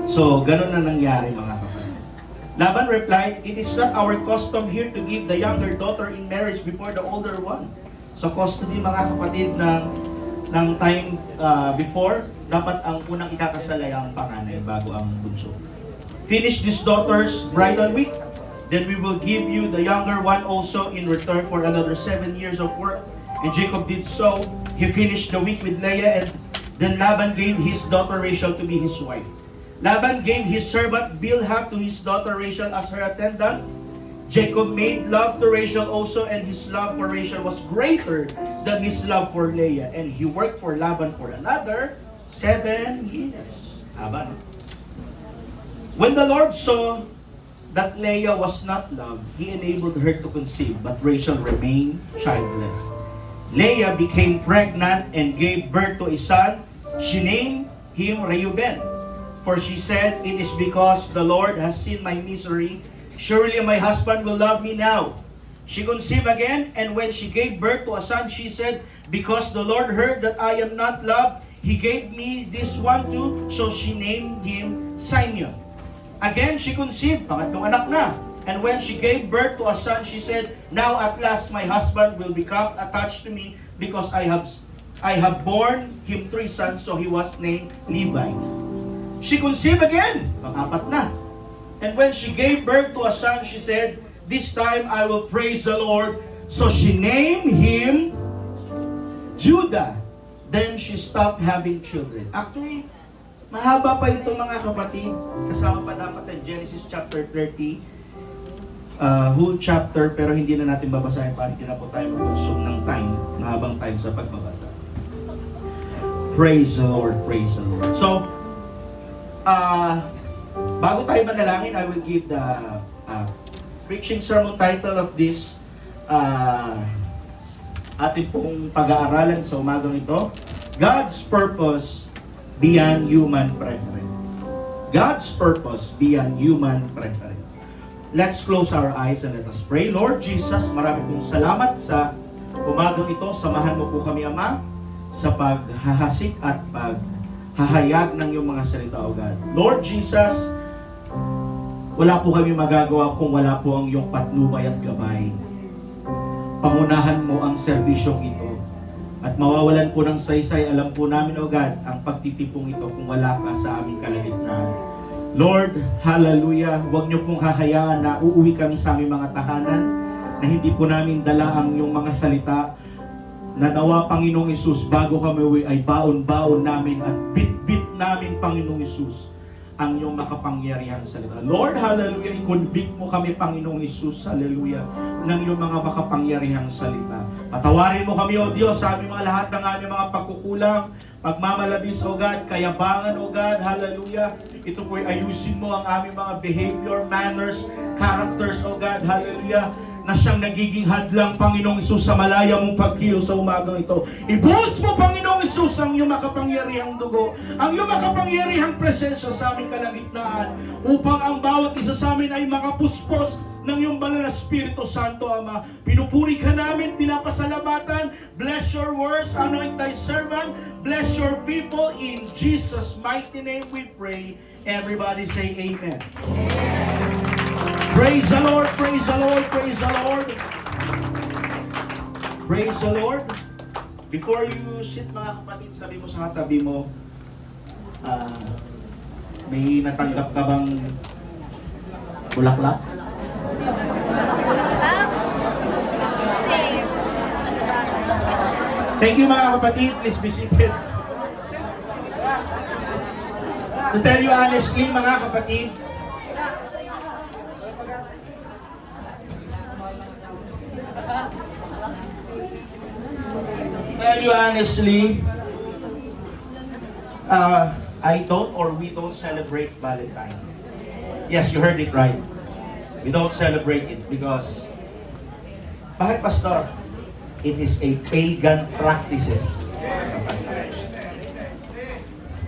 So, ganun na nangyari mga kapatid. Laban replied, "It is not our custom here to give the younger daughter in marriage before the older one." So, custody mga kapatid ng time before, dapat ang unang ikakasal ay ang panganay bago ang bunso. "Finish this daughter's bridal week, then we will give you the younger one also in return for another 7 years of work." And Jacob did so. He finished the week with Leah, and then Laban gave his daughter Rachel to be his wife. Laban gave his servant Bilhah to his daughter Rachel as her attendant. Jacob made love to Rachel also, and his love for Rachel was greater than his love for Leah. And he worked for Laban for another 7 years. Laban. When the Lord saw that Leah was not loved, he enabled her to conceive, but Rachel remained childless. Leah became pregnant and gave birth to a son. She named him Reuben. For she said, "It is because the Lord has seen my misery. Surely my husband will love me now." She conceived again, and when she gave birth to a son, she said, "Because the Lord heard that I am not loved, He gave me this one too." So she named him Simeon. Again she conceived, pangatlong anak na. And when she gave birth to a son, she said, "Now at last my husband will become attached to me, because I have borne him 3 sons." So he was named Levi. She conceived again, pang-apat na. And when she gave birth to a son, she said, "This time I will praise the Lord." So she named him Judah. Then she stopped having children. Actually, mahaba pa ito mga kapatid. Kasama pa dapat ang Genesis chapter 30. Whole chapter, pero hindi na natin babasahin para hindi na po tayo mag-consume ng time, mahabang time sa pagbabasa. Praise the Lord, praise the Lord. So, bago tayo manalangin, I will give the preaching sermon title of this ating pong pag-aaralan sa umagang ito. God's Purpose Beyond Human Preference. God's Purpose Beyond Human Preference. Let's close our eyes and let us pray. Lord Jesus, marami pong salamat sa umagang ito. Samahan mo po kami, Ama, sa paghahasik at paghahayag ng iyong mga salita, O God. Lord Jesus, wala po kami magagawa kung wala po ang iyong patnubay at gabay. Pangunahan mo ang serbisyong ito. At mawawalan po ng saysay, alam po namin, O God, ang pagtitipong ito kung wala ka sa aming kalagitnaan. Lord, hallelujah, huwag niyo pong hahayaan na uuwi kami sa aming mga tahanan na hindi po namin dala ang iyong mga salita, na nawa, Panginoong Isus, bago kami uwi ay baon-baon namin at bit-bit namin, Panginoong Isus, ang iyong makapangyarihang salita. Lord, hallelujah, i-convict mo kami, Panginoong Isus, hallelujah, ng iyong mga makapangyarihang salita. Patawarin mo kami, O Diyos, sa aming mga lahat ng aming mga pagkukulang, pagmamalabis, O God, kayabangan, O God, hallelujah. Ito po'y ayusin mo ang aming mga behavior, manners, characters, O God, hallelujah, na siyang nagiging hadlang, Panginoong Isus, sa malaya mong pagkilos sa umagang ito. Ibuhos mo, Panginoong Isus, ang iyong makapangyarihang dugo, ang iyong makapangyarihang presensya sa aming kalagitnaan, upang ang bawat isa sa amin ay makapuspos ng iyong banal na Espiritu Santo, Ama. Pinupuri ka namin, pinapasalamatan. Bless your words, anoint thy servant. Bless your people. In Jesus' mighty name we pray. Everybody say amen. Praise the Lord, praise the Lord, praise the Lord. Praise the Lord. Before you sit, mga kapatid, sabi mo sa katabi mo, may natanggap ka bang bulaklak? Thank you, mga kapatid. Please be seated. To tell you honestly, mga kapatid, I don't, or we don't celebrate Valentine. Yes, you heard it right. We don't celebrate it because, bakit, Pastor? It is a pagan practices.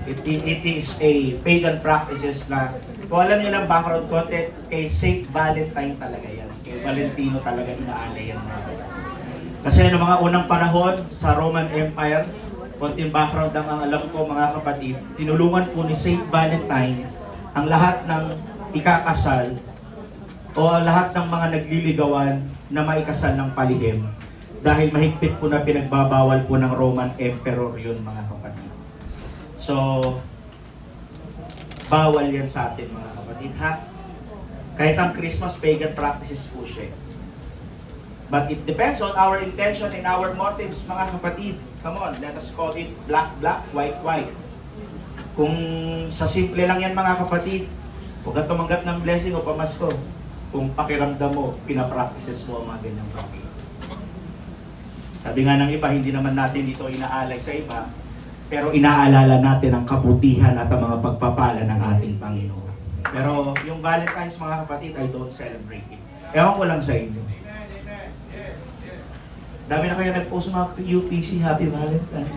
It is a pagan practices na, kung alam niyo ng background content, kay Saint Valentine talaga yan. Kay Valentino talaga inaalay yan. Kasi noong mga unang panahon sa Roman Empire, konting background lang ang alam ko, mga kapatid, tinulungan po ni Saint Valentine ang lahat ng ikakasal o lahat ng mga nagliligawan na maikasal ng palihim dahil mahigpit po na pinagbabawal po ng Roman Emperor yun, mga kapatid. So, bawal yan sa atin, mga kapatid, ha? Kahit ang Christmas, pagan practices po siya. But it depends on our intention and our motives, mga kapatid. Come on, let us call it black, black, white, white. Kung sa simple lang yan, mga kapatid, huwag ka tumanggap ng blessing o pamasko kung pakiramdam mo, pinapractices mo ang mga ganyang bagay. Sabi nga ng iba, hindi naman natin ito inaalay sa iba, pero inaalala natin ang kabutihan at ang mga pagpapala ng ating Panginoon. Pero yung Valentine's, mga kapatid, I don't celebrate it. Ewan ko lang sa inyo. Dami na kayo nag-post mga UPC, Happy Valentine's.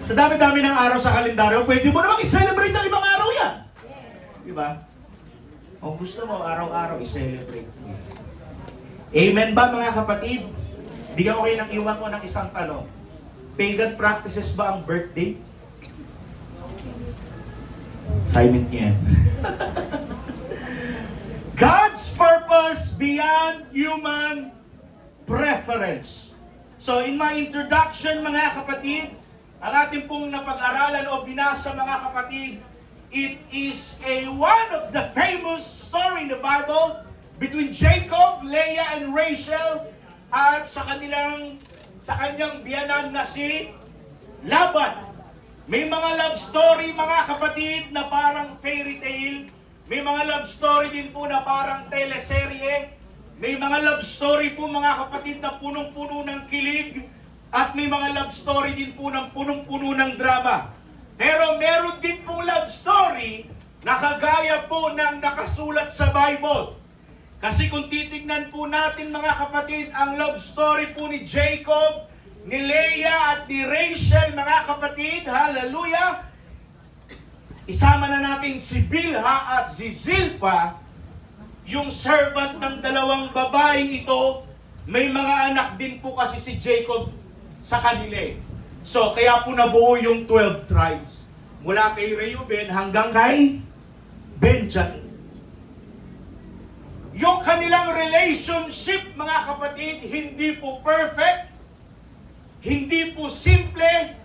Sa dami-dami ng araw sa kalendaryo, pwede mo namang i-celebrate ng ibang araw yan. Diba? Kung gusto mo, araw-araw i-celebrate mo. Amen ba, mga kapatid? Bigyan ko kayo ng iwan ko ng isang tanong. Pagan practices ba ang birthday? Silent yan. God's purpose beyond human preference. So in my introduction, mga kapatid, ang ating pong napag-aralan o binasa, mga kapatid, it is one of the famous story in the Bible between Jacob, Leah, and Rachel at sa kanyang biyanan na si Laban. May mga love story, mga kapatid, na parang fairy tale. May mga love story din po na parang teleserye. May mga love story po, mga kapatid, na punong-puno ng kilig. At may mga love story din po ng punong-puno ng drama. Pero meron din pong love story na kagaya po ng nakasulat sa Bible. Kasi kung titignan po natin, mga kapatid, ang love story po ni Jacob, ni Leah at ni Rachel, mga kapatid, hallelujah, isama na natin si Bilha at si Zilpa, yung servant ng dalawang babaeng ito. May mga anak din po kasi si Jacob sa kanila. So, kaya po nabuo yung 12 tribes. Mula kay Reuben hanggang kay Benjamin. Yung kanilang relationship, mga kapatid, hindi po perfect, hindi po simple,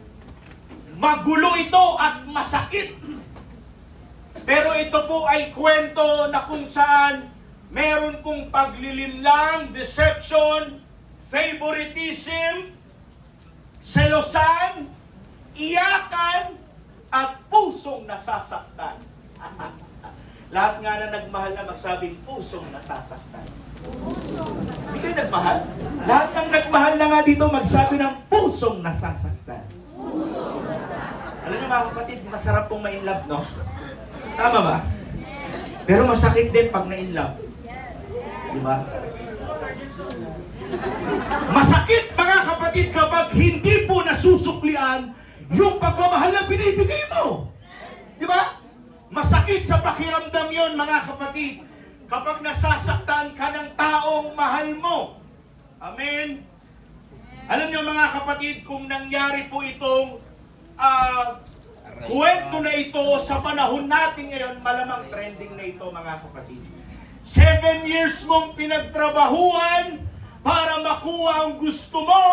magulo ito at masakit. Pero ito po ay kwento na kung saan meron pong paglilinlang, deception, favoritism, selosan, iyakan, at pusong nasasaktan. Lahat nga na nagmahal na magsabing pusong nasasaktan. Hindi kayo nagmahal? Lahat ng nagmahal na nga dito magsabi ng pusong nasasaktan. Alam niyo, mga kapatid, masarap pong ma-inlove, no? Tama ba? Pero masakit din pag na-inlove. Di ba? Masakit, mga kapatid, kapag hindi po nasusuklian yung pagmamahal na binibigay mo. Di ba? Masakit sa pakiramdam yon, mga kapatid, kapag nasasaktan ka ng taong mahal mo. Amen? Alam niyo, mga kapatid, kung nangyari po itong kwento na ito sa panahon natin ngayon, malamang trending na ito, mga kapatid. 7 years mong pinagtrabahuan para makuha ang gusto mo,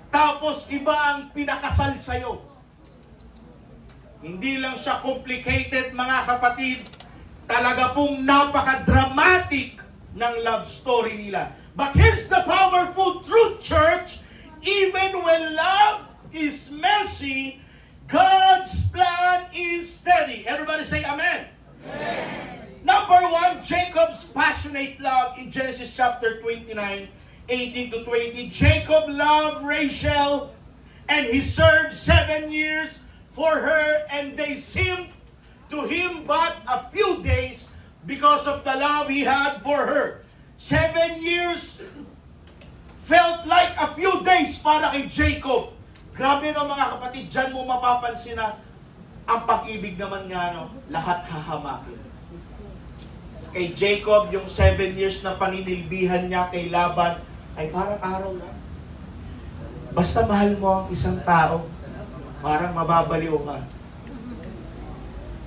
tapos iba ang pinakasal sa'yo. Hindi lang siya complicated, mga kapatid. Talaga pong napaka-dramatic ng love story nila. But here's the powerful truth, church. Even when love is messy, God's plan is steady. Everybody say amen. Amen. Number 1, Jacob's passionate love in Genesis chapter 29, 18 to 20. Jacob loved Rachel, and he served 7 years for her, and they seemed to him but a few days because of the love he had for her. 7 years felt like a few days para kay Jacob. Grabe, no, mga kapatid, dyan mo mapapansin na ang pag-ibig naman nga, no, lahat hahamakin. Kay Jacob, yung 7 years na paninilbihan niya kay Laban ay parang araw lang. Basta mahal mo ang isang tao, parang mababaliw ka.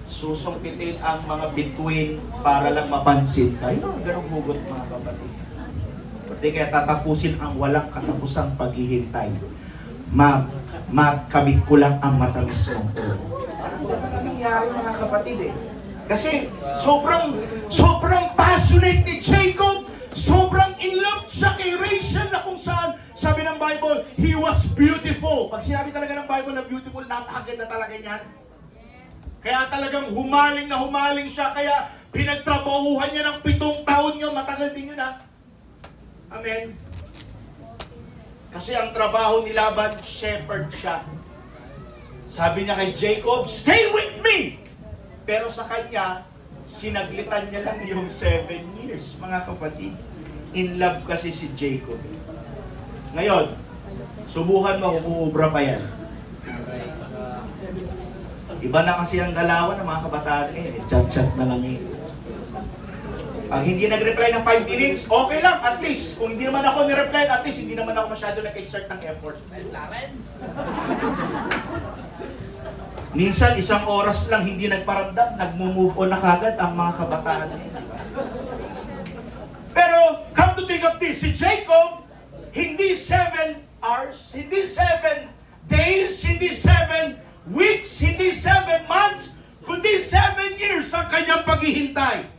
susungkitin ang mga bituin para lang mapansin ka. Yun, ganong hugot mga kapatid. Pwede kaya tatapusin ang walang katapusang paghihintay. Makamit ko lang ang matamis mong tubo. Parang ganun nangyari mga kapatid eh. Kasi sobrang passionate ni Jacob, sobrang in love siya kay Rachel na kung saan, sabi ng Bible, he was beautiful. Pag sinabi talaga ng Bible na beautiful, napakaganda talaga niyan. Kaya talagang humaling siya, kaya pinagtrabahuhan niya ng 7 taon niya, matagal din yun ha. Amen. Kasi ang trabaho ni Laban, shepherd siya. Sabi niya kay Jacob, stay with me! Pero sa kanya, sinaglitan niya lang yung 7 years, mga kapatid. In love kasi si Jacob. Ngayon, subukan mo kung uubra pa yan. Iba na kasi ang galawan ng mga kabataan eh. Chat-chat na lang eh. Pag hindi nag-reply ng 5 minutes, okay lang, at least. Kung hindi naman ako ni-reply, at least hindi naman ako masyado nag-exert ng effort. Nice, Lawrence! Minsan, 1 oras lang hindi nagparamdam, nagmo-move on na kagad ang mga kabataan. Pero, come to think of this, si Jacob, hindi 7 hours, hindi 7 days, hindi 7 weeks, hindi 7 months, kundi 7 years ang kanyang paghihintay.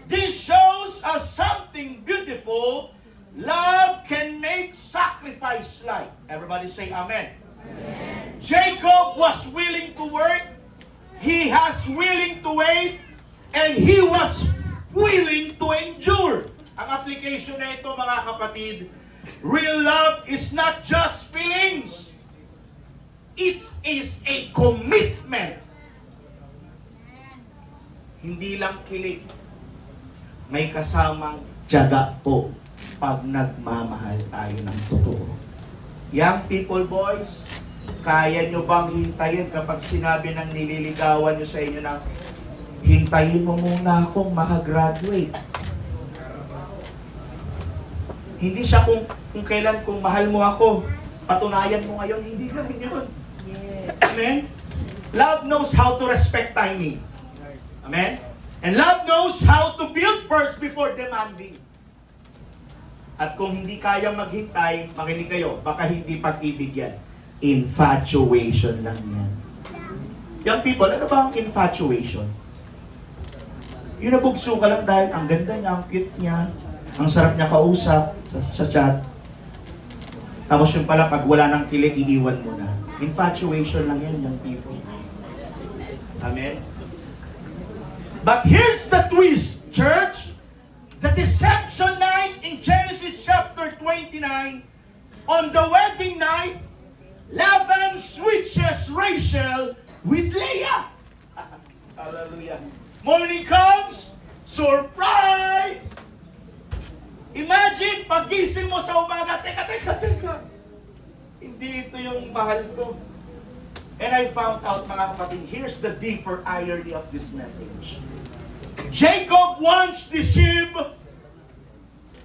This shows us something beautiful. Love can make sacrifice like. Everybody say amen. Amen. Jacob was willing to work, he has willing to wait, and he was willing to endure. Ang application na ito mga kapatid, real love is not just feelings. It is a commitment. Hindi lang kilig. May kasamang tiyaga po pag nagmamahal tayo ng totoo. Young people, boys, kaya nyo bang hintayin kapag sinabi ng nililigawan nyo sa inyo na hintayin mo muna akong makagraduate? Hindi siya kung kailan, kung mahal mo ako, patunayan mo ngayon, hindi ganun yun. Yes. Amen? Love knows how to respect timing. Amen? And love knows how to build first before demanding. At kung hindi kayang maghintay, makinig kayo, baka hindi pag-ibig yan. Infatuation lang yan. Young people, ano ba ang infatuation? Yung nabugso ka lang dahil ang ganda niya, ang cute niya, ang sarap niya kausap sa chat. Tapos yung pala, pag wala ng kilig, iiwan mo na. Infatuation lang yan, young people. Amen? But here's the twist, church. The deception night in Genesis chapter 29, on the wedding night, Laban switches Rachel with Leah. Hallelujah. Morning comes, surprise! Imagine, pagising mo sa umaga, teka. Hindi ito yung mahal ko. And I found out, mga kapatid, here's the deeper irony of this message. Jacob once deceived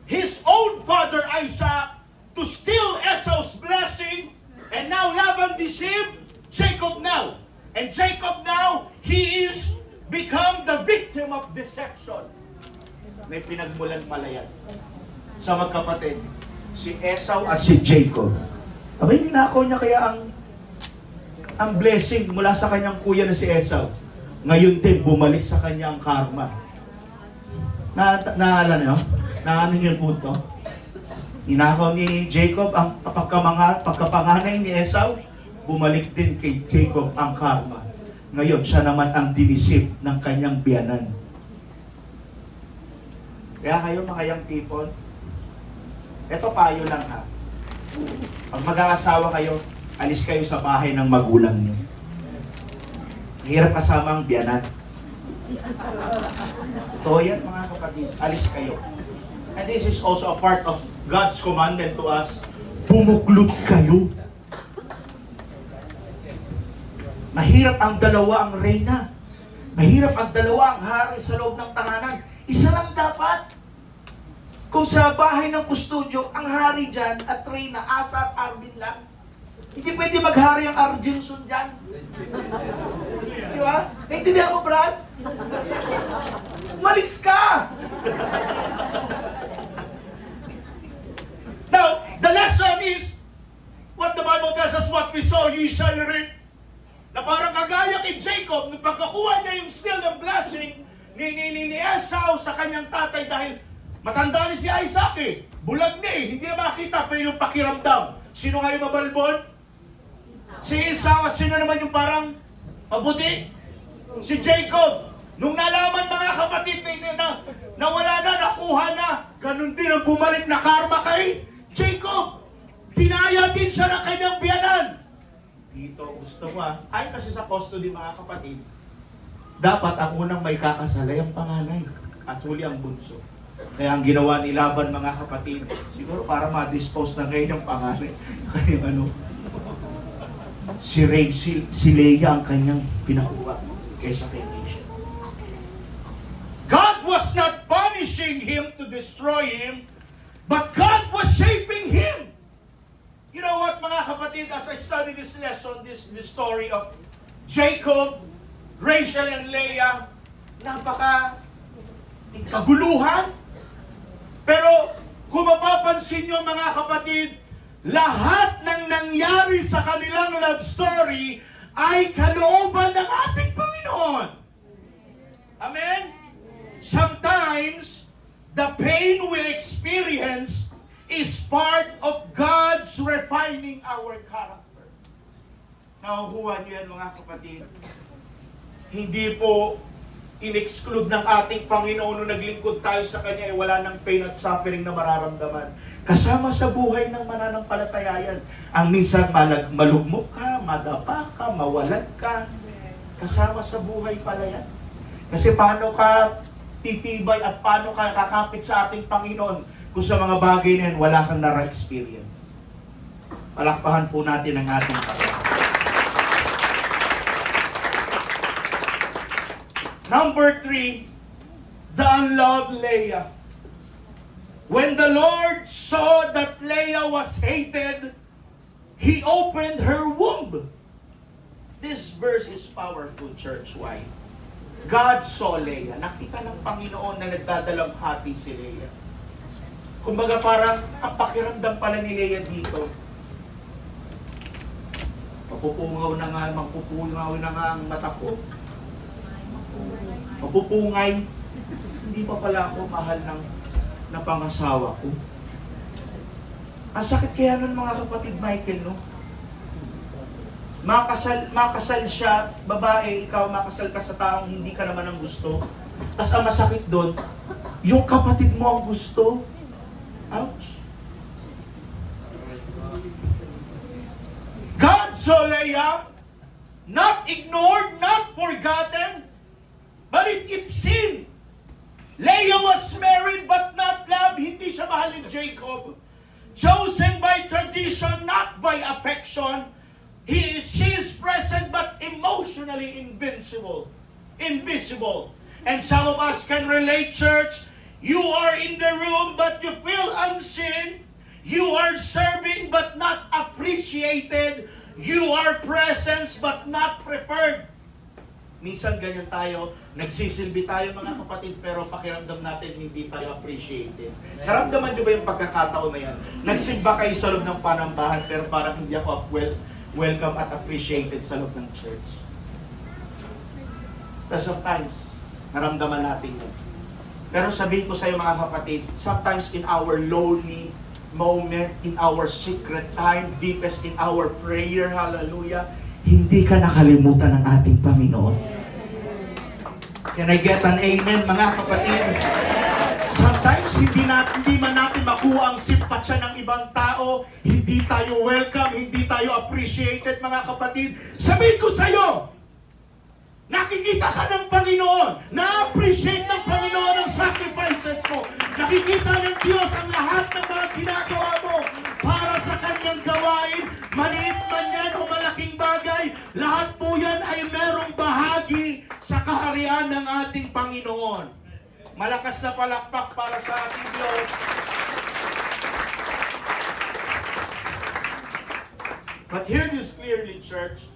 his own father Isaac to steal Esau's blessing, and now Laban deceived Jacob now. And Jacob now, he is become the victim of deception. May pinagmulan pala yan sa magkapatid, si Esau at si Jacob. Abay, ninakaw niya kaya ang blessing mula sa kanyang kuya na si Esau. Ngayon din, bumalik sa kanya ang karma. Naalala niyo? Naano yung punto? Ninakaw ni Jacob ang pagkapanganay ni Esau, bumalik din kay Jacob ang karma. Ngayon, siya naman ang dinisip ng kanyang biyanan. Kaya kayo, mga young people, eto payo lang ha. Pag mag-aasawa kayo, alis kayo sa bahay ng magulang niyo. Hirap kasama ang biyanan. Totoo yan, mga kapatid. Alis kayo. And this is also a part of God's commandment to us. Bumuklod kayo. Mahirap ang dalawa ang reyna. Mahirap ang dalawa ang hari sa loob ng tahanan. Isa lang dapat. Kung sa bahay ng kustodyo, ang hari dyan at reyna, Asa at Arvin lang. Hindi pwede maghari ang Arjunson dyan. Di ba? Naintindihan mo, Brad? Umalis ka! Now, the lesson is, what the Bible tells us, what we sow, ye shall reap. Na parang kagaya kay Jacob, nung pagkakuha niya yung still ng blessing ni Esau sa kanyang tatay dahil matanda ni si Isaac eh. Bulag na eh, hindi na makita pero yung pakiramdam. Sino nga yung mabalbon? Si Esau. At sino naman yung parang mabuti? Si Jacob. Nung nalaman mga kapatid na wala na, nakuha na, ganun din ang bumalik na karma kay Jacob. Tinaya din siya ng kanyang biyanan. Dito, gusto mo ay kasi sa custody mga kapatid, dapat ang unang may kakasalay ang panganay at huli ang bunso. Kaya ang ginawa ni Laban mga kapatid, siguro para ma-dispose na ngayon ang panganay. Kaya si Leah ang kanyang pinakuha kaysa kay Rachel. God was not punishing him to destroy him, but God was shaping him. You know what, mga kapatid, as I study this lesson, this story of Jacob, Rachel, and Leah, napaka kaguluhan. Pero kung mapapansin nyo mga kapatid, lahat ng nangyari sa kanilang love story ay kalooban ng ating Panginoon. Amen? Sometimes, the pain we experience is part of God's refining our character. Nakukuha niyo yan mga kapatid. Hindi po in-exclude ng ating Panginoon nung naglingkod tayo sa Kanya ay wala ng pain at suffering na mararamdaman. Kasama sa buhay ng mananampalataya yan. Ang minsan malugmok ka, madapa ka, mawalan ka. Kasama sa buhay pala yan. Kasi paano ka titibay at paano ka kakapit sa ating Panginoon kung sa mga bagay na yan, wala kang nara-experience. Palakpakan po natin ang ating Panginoon. Number 3, the unloved Leah. When the Lord saw that Leah was hated, He opened her womb. This verse is powerful, church. Why? God saw Leah. Nakita ng Panginoon na nagdadalang hati si Leah. Kumbaga parang ang pakiramdam pala ni Leah dito. Mapupungaw na nga, magpupungaw na nga ang mata ko. Mapupungay. Hindi pa pala ako mahal ng pangasawa ko. Ang sakit kaya nun mga kapatid Michael, no? Makasal siya, babae, ikaw makasal ka sa taong hindi ka naman ang gusto. Tapos ang masakit doon, yung kapatid mo ang gusto. Ouch. God saw Leah, not ignored, not forgotten, but it's sin. Leah was married but not loved. Hindi siya mahal ni Jacob. Chosen by tradition, not by affection. She is present but emotionally invisible. And some of us can relate, church. You are in the room but you feel unseen. You are serving but not appreciated. You are present but not preferred. Minsan ganyan tayo, nagsisilbi tayo mga kapatid, pero pakiramdam natin hindi tayo appreciated. Naramdaman nyo ba yung pagkakataon na yan? Nagsimba kayo sa loob ng panambahan, pero parang hindi ako welcome at appreciated sa loob ng church. But sometimes, naramdaman natin yun. Pero sabihin ko sa iyo mga kapatid, sometimes in our lonely moment, in our secret time, deepest in our prayer, hallelujah, hindi ka nakalimutan ng ating Panginoon. Can I get an amen, mga kapatid? Sometimes, hindi man natin makuha ang simpatsya ng ibang tao, hindi tayo welcome, hindi tayo appreciated, mga kapatid. Sabihin ko sa iyo, nakikita ka ng Panginoon, na-appreciate ng Panginoon ang sacrifices mo. Nakikita ng Diyos ang lahat ng mga ginagawa mo para sa Kanyang gawain. Maliit man yan o malaking bagay, lahat po yan ay merong bahagi sa kaharian ng ating Panginoon. Malakas na palakpak para sa ating Diyos. But hear this clearly, church.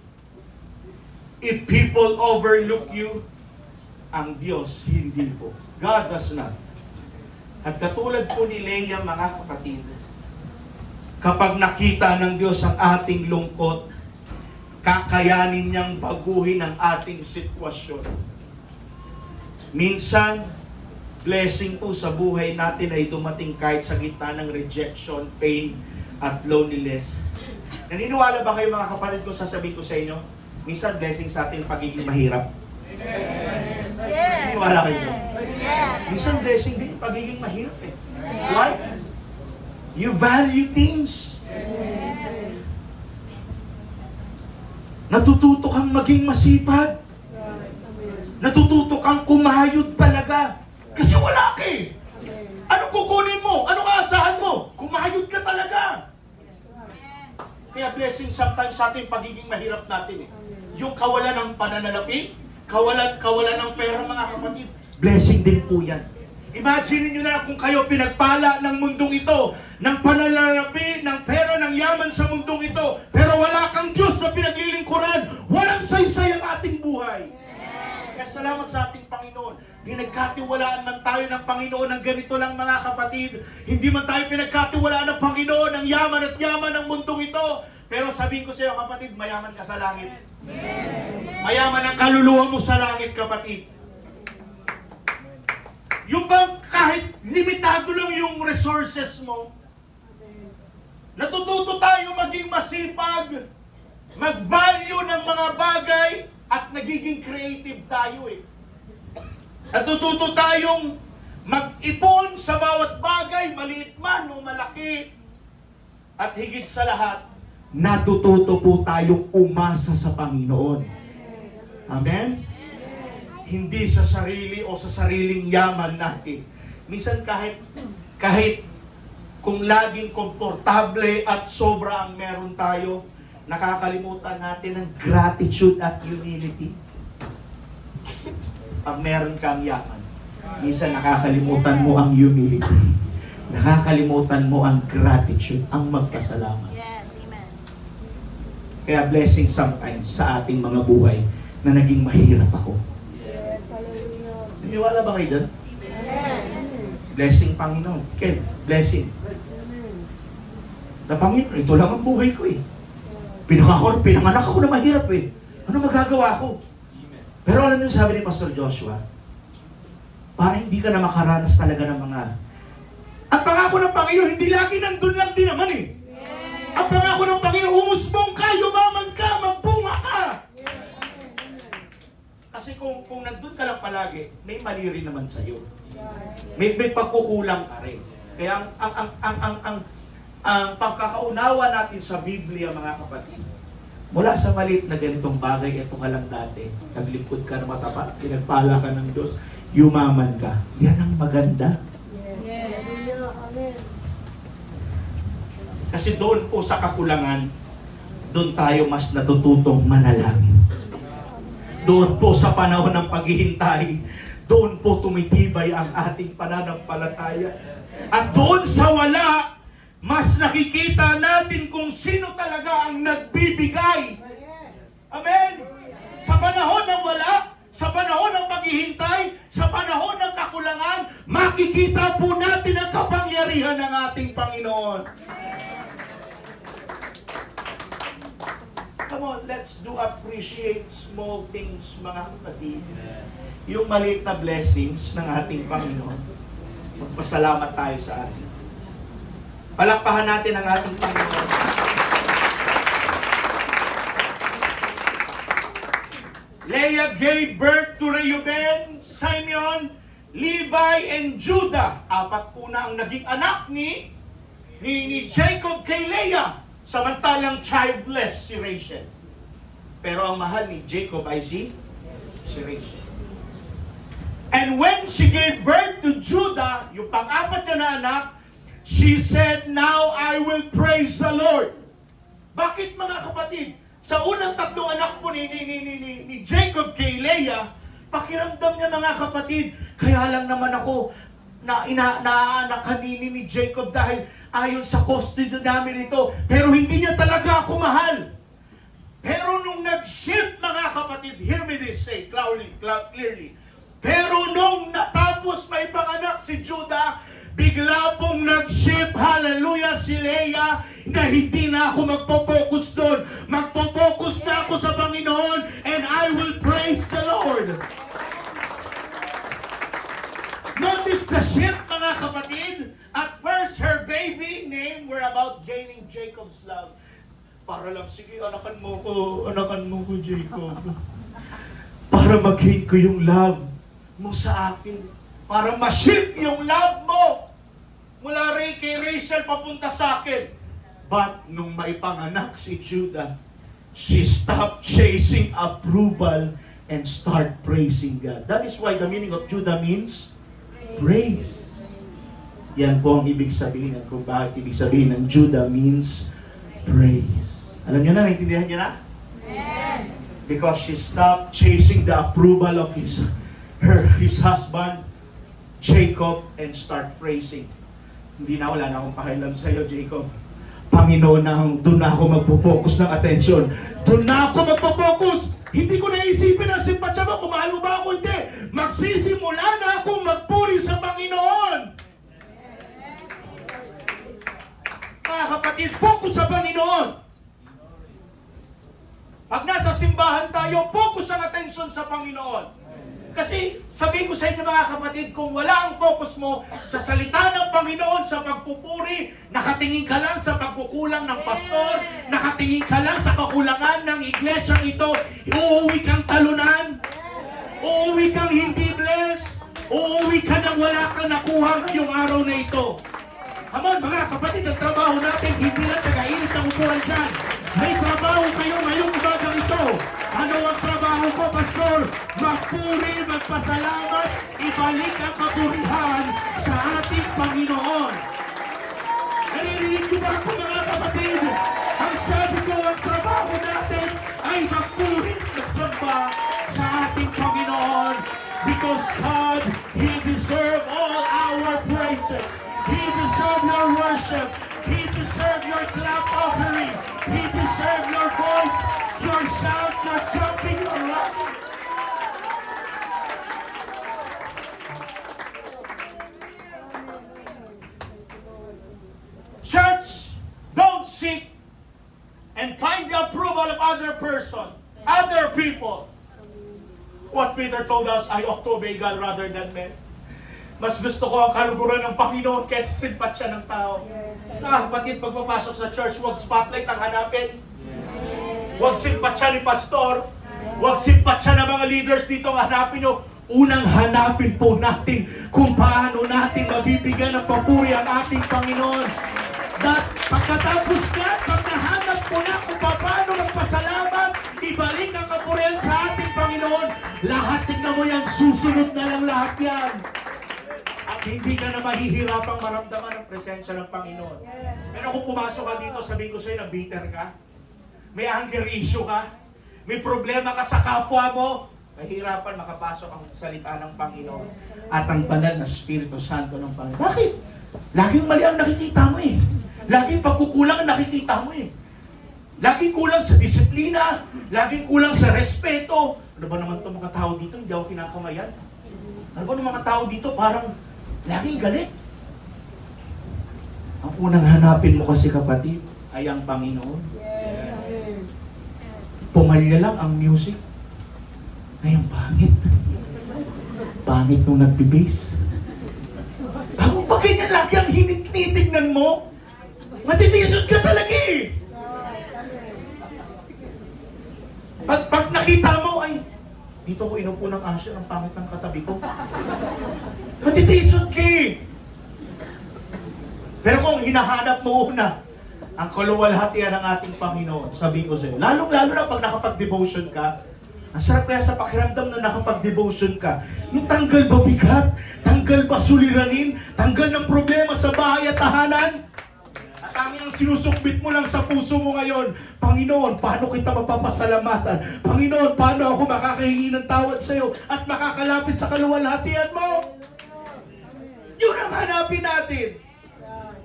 If people overlook you, ang Diyos hindi po. God does not. At katulad po ni Leah, mga kapatid, kapag nakita ng Diyos ang ating lungkot, kakayanin niyang baguhin ang ating sitwasyon. Minsan, blessing po sa buhay natin ay dumating kahit sa gitna ng rejection, pain, at loneliness. Naniniwala ba kayo, mga kapatid, kung sasabihin ko sa inyo, minsan blessing sa ating pagiging mahirap? Yes. Naniniwala kayo? Yes. Minsan blessing din yung pagiging mahirap eh. Why? You value things. Natututo kang maging masipag. Natututo kang kumayod talaga. Kasi wala ka eh. Ano kukunin mo? Anong aasahan mo? Kumayod ka talaga. Kaya blessing sometimes sa ating pagiging mahirap natin eh. Yung kawalan ng pananalapi, kawalan ng pera, mga kapatid, blessing din po yan. Imagine niyo na kung kayo pinagpala ng mundong ito, ng pananalapi, ng pera, ng yaman sa mundong ito, pero wala kang Diyos na pinaglilingkuran, walang saysay ang ating buhay. Kaya salamat sa ating Panginoon. Pinagkatiwalaan man tayo ng Panginoon ng ganito lang, mga kapatid. Hindi man tayo pinagkatiwalaan ng Panginoon ng yaman at yaman ng mundong ito. Pero sabihin ko sa iyo, kapatid, mayaman ka sa langit. Mayaman ang kaluluwa mo sa langit, kapatid. Yung bang kahit limitado lang yung resources mo, natututo tayo maging masipag, mag-value ng mga bagay, at nagiging creative tayo eh. Natututo tayong mag-ipon sa bawat bagay, maliit man o malaki. At higit sa lahat, natututo po tayong umasa sa Panginoon. Amen? Hindi sa sarili o sa sariling yaman natin. Minsan kahit kung laging komportable at sobra ang meron tayo, nakakalimutan natin ang gratitude at humility. Pag meron kang yaman, minsan nakakalimutan mo ang humility. Nakakalimutan mo ang gratitude, ang magpasalamat. Yes, amen. Kaya blessing sometimes sa ating mga buhay na naging mahirap ako. Yes, hallelujah. Naniniwala ba kayo dyan? Amen. Blessing Panginoon. Ken, blessing. Amen. Na Panginoon, ito lang ang buhay ko eh. Pinanganak ako na mahirap eh. Ano magagawa ko? Pero alam niyo, sabi ni Pastor Joshua, para hindi ka na makaranas talaga ng mga... Ang pangako ng Panginoon, hindi lagi nandun lang din naman eh. Ang pangako ng Panginoon, umusbong ka, yumaman ka, magbunga ka. Kasi kung nandun ka lang palagi, may mali rin naman sa'yo. May pagkukulang ka rin. Kaya ang pagkakaunawa natin sa Biblia, mga kapatid, mula sa maliit na ganitong bagay, ito ka lang dati, naglingkod ka na matapat, pinagpala ka ng Diyos, yumaman ka. Yan ang maganda. Yes. Hallelujah. Amen. Kasi doon po sa kakulangan, doon tayo mas natututong manalangin. Doon po sa panahon ng paghihintay, doon po tumitibay ang ating pananampalataya. At doon sa wala, mas nakikita natin kung sino talaga ang nagbibigay. Amen? Sa panahon ng wala, sa panahon ng paghihintay, sa panahon ng kakulangan, makikita po natin ang kapangyarihan ng ating Panginoon. Come on, let's do appreciate small things, mga kapatid. Yung maliit na blessings ng ating Panginoon. Magpasalamat tayo sa atin. Palakpakan natin ang ating Panginoon. Leah gave birth to Reuben, Simeon, Levi, and Judah. Apat po na ang naging anak ni Jacob kay Leah. Samantalang childless si Rachel. Pero ang mahal ni Jacob ay si Rachel. And when she gave birth to Judah, yung pang-apat niya na anak, she said, "Now I will praise the Lord." Bakit, mga kapatid? Sa unang tatlong anak po ni Jacob kay Leah, pakiramdam niya, mga kapatid, kaya lang naman ako, inaanak kanini ni Jacob dahil ayon sa custody namin ito. Pero hindi niya talaga ako mahal. Pero nung nag-shift, mga kapatid, hear me this say clearly. Pero nung natapos may panganak si Judah, bigla pong nag-shift, hallelujah, si Leah, na hindi na ako magpo-focus doon. Magpo-focus na ako sa Panginoon, and I will praise the Lord. Notice the shift, mga kapatid. At first, her baby name were about gaining Jacob's love. Para lang, sige, anakan mo ko, Jacob. Para mag-hate ko yung love mo sa akin. Para ma-shift yung love mo mula kay Rachel papunta sa akin. But nung maipanganak si Judah, she stopped chasing approval and start praising God. That is why the meaning of Judah means praise. Yan po ang ibig sabihin at kung bakit ibig sabihin ng Judah means praise. Alam niyo na, naintindihan niyo na? Amen. Because she stopped chasing the approval of his husband, Jacob, and start praising. Hindi na, wala na akong pakialam sa iyo, Jacob. Panginoon, doon na ako magpo-focus ng attention. Doon na ako magpo-focus. Hindi ko naisipin ang simpatsya mo, kung mahal mo ba ako, hindi. Magsisimula na akong magpuri sa Panginoon. Mga kapatid, focus sa Panginoon. Pag nasa simbahan tayo, focus ang attention sa Panginoon. Kasi sabihin ko sa inyo, mga kapatid, kung wala ang focus mo sa salita ng Panginoon, sa pagpupuri, nakatingin ka lang sa pagkukulang ng pastor, nakatingin ka lang sa kakulangan ng iglesia ito, uuwi kang talunan, uuwi kang hindi blessed, uuwi ka nang wala kang nakuha ngayong araw na ito. Come on, mga kapatid, ang trabaho natin, hindi lang tagainit ng upuan dyan. May trabaho kayo ngayong umagang ito. Ano ang trabaho ko, Pastor? Magpuri, magpasalamat, ibalik ang kapurihan sa ating Panginoon. Naririnig ko ba ako, mga kapatid? Ang sabi ko, ang trabaho natin ay magpuri, magsamba sa ating Panginoon. Because God, He deserves all our praises. He deserves your worship. He deserves your clap offering. He deserves your voice, your shout, your jumping, your laughing. Church, don't seek and find the approval of other person, other people. What Peter told us, I ought to obey God rather than men. Mas gusto ko ang kaluguran ng Panginoon kaysa simpatsya ng tao. Kapatid, pagpapasok sa church, huwag spotlight ang hanapin. Huwag simpatsya ni pastor. Huwag simpatsya ng mga leaders dito ang hanapin nyo. Unang hanapin po natin kung paano natin mabibigyan ng papuri ang ating Panginoon. That pagkatapos nga, pag nahanap mo na kung paano magpasalamat, ibalik ang kapurihan sa ating Panginoon, lahat tignan mo yan, susunod na lang lahat yan. At hindi ka na mahihirapang maramdaman ang presensya ng Panginoon. Pero kung pumasok ka dito, sabihin ko sa'yo na bitter ka, may anger issue ka, may problema ka sa kapwa mo, mahirapan makapasok ang salita ng Panginoon at ang banal na Espiritu Santo ng Panginoon. Bakit? Laging mali ang nakikita mo eh. Laging pagkukulang ang nakikita mo eh. Laging kulang sa disiplina, laging kulang sa respeto. Ano ba naman itong mga tao dito? Hindi ako kinakamayan. Ano ba ng mga tao dito? Parang laging galit. Ang unang hanapin mo kasi, kapatid, ay ang Panginoon. Pumalya lang ang music. Ay, ang pangit. Pangit nung nagbe-bass. Bakit ganyan lagi ang tinitignan mo? Matitisod ka talaga eh. Pag nakita mo, ay, dito ko inupo ng asya, ang pangit ng katabi ko. Matitisod ka eh. Pero kung hinahanap mo una, ang kaluwalhatian ng ating Panginoon, sabi ko sa'yo, lalong-lalo na pag nakapag-devotion ka, ang sarap kaya sa pakiramdam na nakapag-devotion ka. Yung tanggal ba bigat? Tanggal ba suliranin? Tanggal ng problema sa bahay at tahanan? At ang sinusukbit mo lang sa puso mo ngayon, Panginoon, paano kita mapapasalamatan? Panginoon, paano ako makakahingi ng tawad sa iyo at makakalapit sa kaluwalhatian mo? Yun ang hanapin natin. Yan.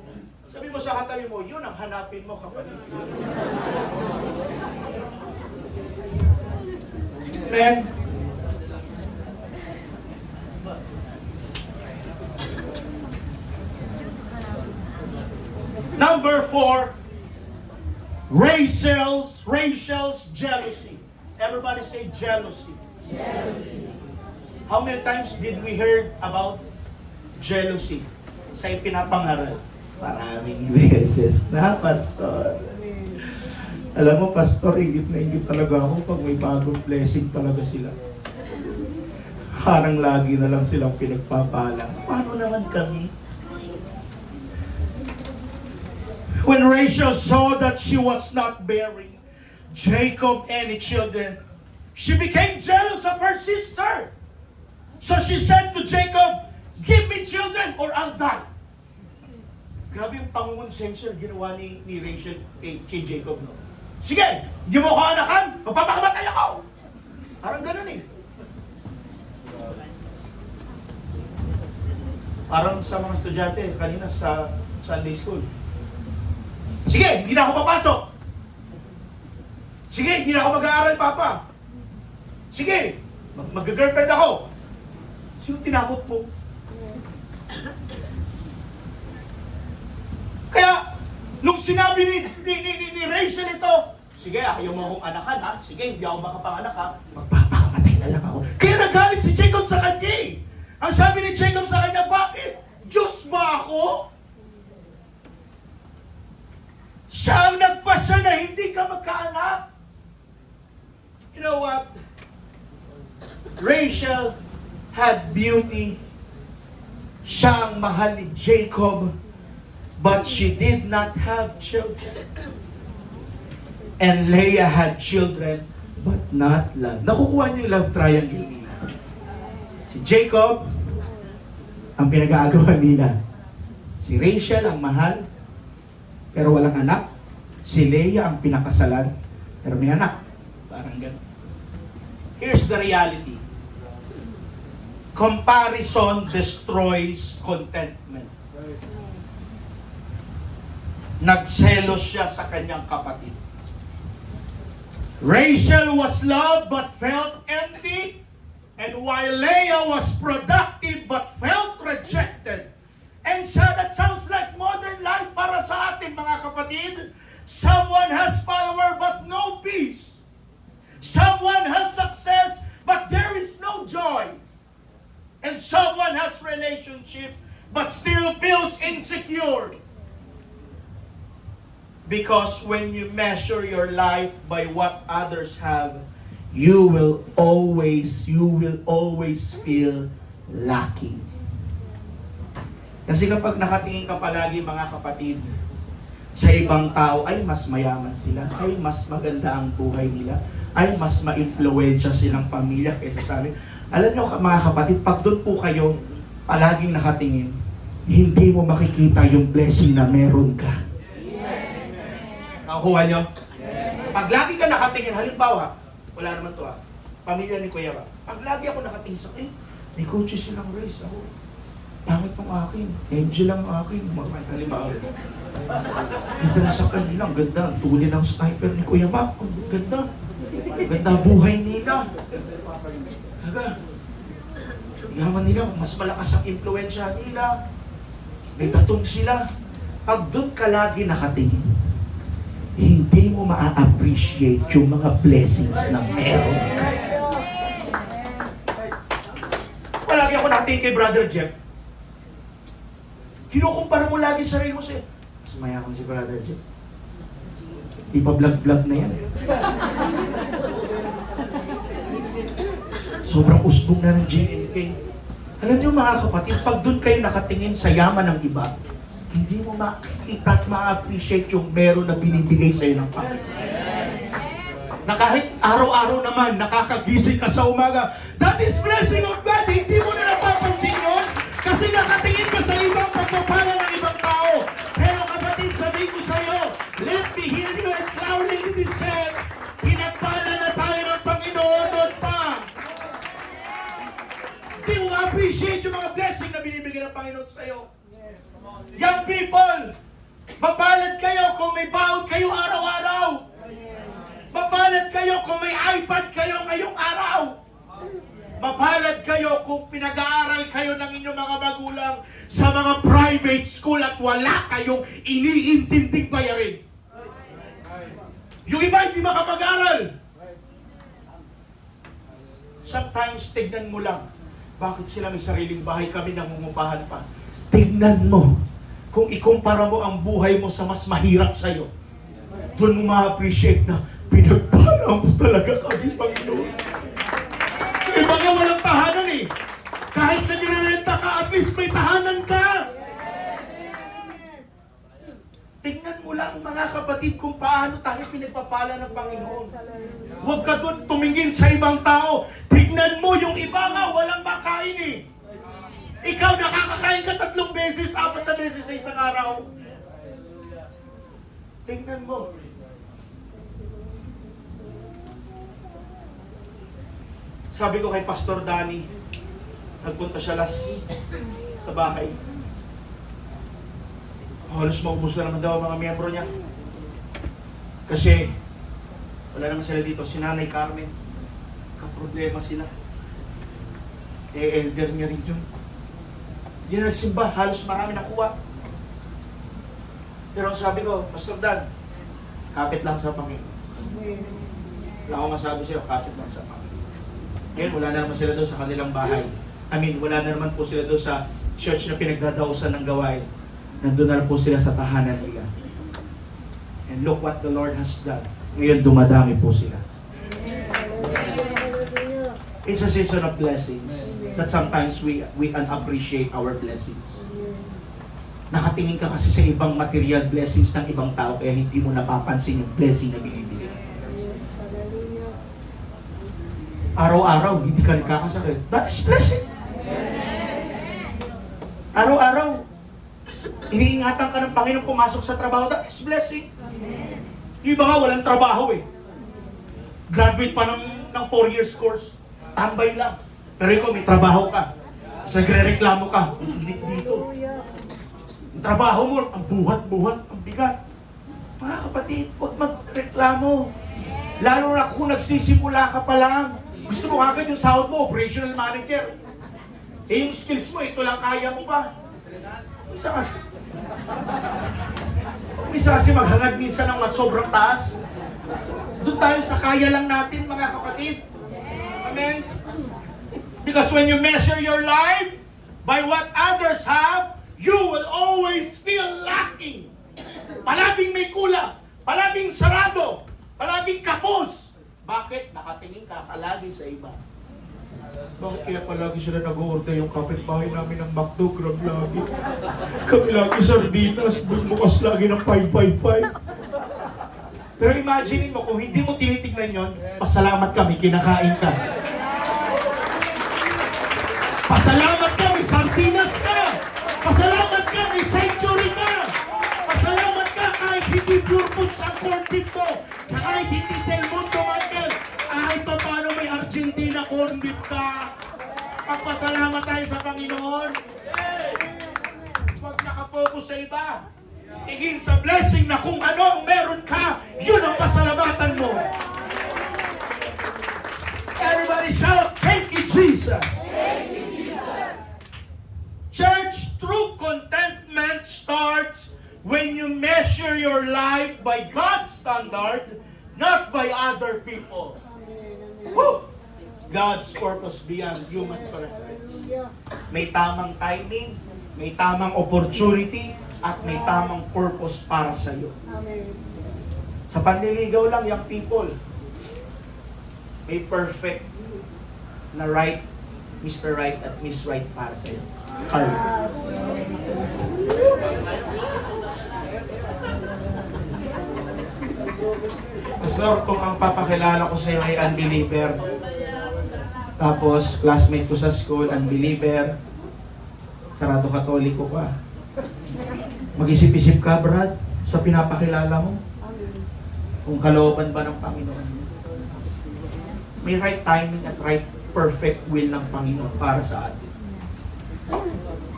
Sabi mo sa katabi mo, yun ang hanapin mo, kapatid. Amen? Number 4, Rachel's jealousy. Everybody say jealousy. Jealousy. How many times did we heard about jealousy sa ipinapangaral? Maraming beses na, Pastor. Alam mo, Pastor, ingit na ingit talaga ako pag may bagong blessing talaga sila. Parang lagi na lang silang pinagpapala. Paano naman kami? When Rachel saw that she was not bearing Jacob any children, she became jealous of her sister. So she said to Jacob, "Give me children or I'll die." Grabe yung pangungonsensya ginawa ni Rachel kay Jacob, no? Sige, hindi mo ko anakan, magpapakamatay ako! Parang ganun eh. Parang sa mga estudyante kanina sa Sunday school. Sige, hindi na ako papasok. Sige, hindi na ako mag-aaral, Papa. Sige, mag-girlfriend ako. Sino tinakot mo? Kaya, nung sinabi ni Rachel ito, sige, ayaw mo akong anakan, ha? Sige, hindi ako makapanganak, ha? Magpapakamatay na lang ako. Kaya nagalit si Jacob sa kanya, eh. Ang sabi ni Jacob sa kanya, bakit? Diyos ba ako? Siya ang nagpasya na hindi ka magkaanak. You know what? Rachel had beauty. Siya ang mahal ni Jacob, but she did not have children. And Leah had children, but not love. Nakukuha niyo yung love triangle nila. Si Jacob, ang pinag-aagawan nila. Si Rachel ang mahal, pero walang anak. Si Leah ang pinakasalan, pero may anak. Parang ganun. Here's the reality. Comparison destroys contentment. Nagselos siya sa kanyang kapatid. Rachel was loved but felt empty, and while Leah was productive but felt rejected. And so that sounds like modern life para sa atin, mga kapatid. Someone has power but no peace. Someone has success but there is no joy. And someone has relationship but still feels insecure. Because when you measure your life by what others have, you will always feel lacking. Kasi kapag nakatingin ka palagi, mga kapatid, sa ibang tao, ay mas mayaman sila, ay mas maganda ang buhay nila, ay mas ma-impluwensya silang pamilya kaysa sa amin. Alam nyo, mga kapatid, pag doon po kayo palaging nakatingin, hindi mo makikita yung blessing na meron ka. Nakukuha nyo? Pag lagi ka nakatingin, halimbawa, wala naman to pamilya ni Kuya ba? Pag lagi ako nakatingin sa may coaches silang race, ako, pangit pang akin, angel lang akin, halimbawa. Ganda na sa kanila, ang ganda, ang tuli ng sniper ni Kuya Mac, ang ganda. Ganda buhay nila. Haga, yaman nila, mas malakas ang impluensya nila. May tatong sila. Pag doon ka lagi nakatingin, hindi mo ma-appreciate yung mga blessings na meron ka. Palagi ako natingin kay Brother Jeff. Kinukumpara mo lagi sarili mo siya. Mas mayaman si Brother Jeff. Di pa vlog-vlog na yan. Sobrang usbong na ng JNK. Alam niyo, mga kapatid, pag doon kayo nakatingin sa yaman ng iba, hindi mo makikita at ma-appreciate yung meron na binibigay sa'yo ng Panginoon. Na kahit araw-araw naman nakakagising ka sa umaga, that is blessing of God. Hindi mo na napapansin yun kasi nakatingin ka sa ibang pagpapala ng ibang tao. Pero kapatid, sabihin ko sa'yo, let me hear you and loudly this says, pinagpala na tayo ng Panginoon doon pa. Di mo ma-appreciate yung mga blessing na binibigyan ng Panginoon sa iyo. Young people, mapalad kayo kung may baon kayo araw-araw. Mapalad kayo kung may iPad kayo ngayong araw. Mapalad kayo kung pinag-aaral kayo ng inyong mga magulang sa mga private school at wala kayong iniintinding bayarin. Yung iba hindi makapag-aral. Sometimes, tignan mo lang, bakit sila may sariling bahay, kami nangungupahan pa. Tignan mo, kung ikumpara mo ang buhay mo sa mas mahirap sa'yo, doon mo ma-appreciate na pinagpala mo talaga kami, Panginoon. Iba nga walang tahanan eh. Kahit nagre-renta ka, at least may tahanan ka. Tingnan mo lang mga kapatid kung paano tayo pinagpapala ng Panginoon. Huwag ka doon tumingin sa ibang tao. Tignan mo yung iba nga, walang makain eh. Ikaw nakakakain ka 3 beses, 4 na beses sa isang araw. Tingnan mo. Sabi ko kay Pastor Danny, nagpunta siya last sa bahay. Halos maubos na naman daw ang mga miyembro niya. Kasi, wala naman sila dito. Si Nanay Carmen, kaproblema sila. Elder niya rin yun. Hindi na nagsimba, halos marami nakuha. Pero sabi ko, Pastor Dan, kapit lang sa Panginoon. Wala akong masabi sa'yo, kapit lang sa Panginoon. Ngayon, wala na naman sila doon sa kanilang bahay. Wala na naman po sila doon sa church na pinagdadausan ng gawain. Nandun na po sila sa tahanan nila. And look what the Lord has done. Ngayon, dumadami po sila. It's a season of blessings that sometimes we unappreciate our blessings. Nakatingin ka kasi sa ibang material blessings ng ibang tao kaya hindi mo napapansin yung blessing na binibigay. Araw-araw, hindi ka nagkakasakit. That is blessing. Araw-araw, iniingatan ka ng Panginoon pumasok sa trabaho. That is blessing. Yung iba nga, walang trabaho eh. Graduate pa ng 4 years course. Tambay lang. Pero ikaw, may trabaho ka. Nagre-reklamo ka. Ang init dito. Ang trabaho mo, ang buhat-buhat, ang bigat. Mga kapatid, huwag magreklamo. Lalo na kung nagsisimula ka pa lang. Gusto mo agad yung sahod mo, operational manager. Eh yung skills mo, ito lang kaya mo pa. Isa kasi maghangad minsan ng sobrang taas. Doon tayo sa kaya lang natin, mga kapatid. Amen? Because when you measure your life by what others have, you will always feel lacking. Palaging may kulang, palaging sarado, palaging kapos. Bakit? Nakatingin ka palagi sa iba. Bakit kaya palagi sila nag-order yung kapitbahay namin ng McDo, Grab lagi? Kami lagi sardinas, bukas lagi ng 555. Pero imagine mo, kung hindi mo tinitignan yon, pasalamat kami, kinakain ka. Pasalamat kami, sardinas ka! Pasalamat kami, century ka! Pasalamat ka kahit hindi pure foods ang corn beef mo, kahit hindi Del Mundo Michael, kahit pa paano may Argentina corn beef ka. Pagpasalamat tayo sa Panginoon. Huwag nakapokus sa iba. Tingin sa blessing na kung ano ang meron ka, yun ang pasalamatan mo. Everybody shout, thank you, Jesus. Thank you, Jesus. Church, true contentment starts when you measure your life by God's standard, not by other people. Woo! God's purpose beyond human preference. May tamang timing, may tamang opportunity, at may tamang purpose para sa iyo. Sa panliligaw lang, young people, may perfect na right, Mr. Right at Miss Right para sa iyo. Carl. Pastor, kung ang papakilala ko sa iyo ay unbeliever, tapos classmate ko sa school, unbeliever, sarado katoliko ka, mag-isip-isip ka, Brad, sa pinapakilala mo. Kung kalooban ba ng Panginoon. May right timing at right perfect will ng Panginoon para sa atin.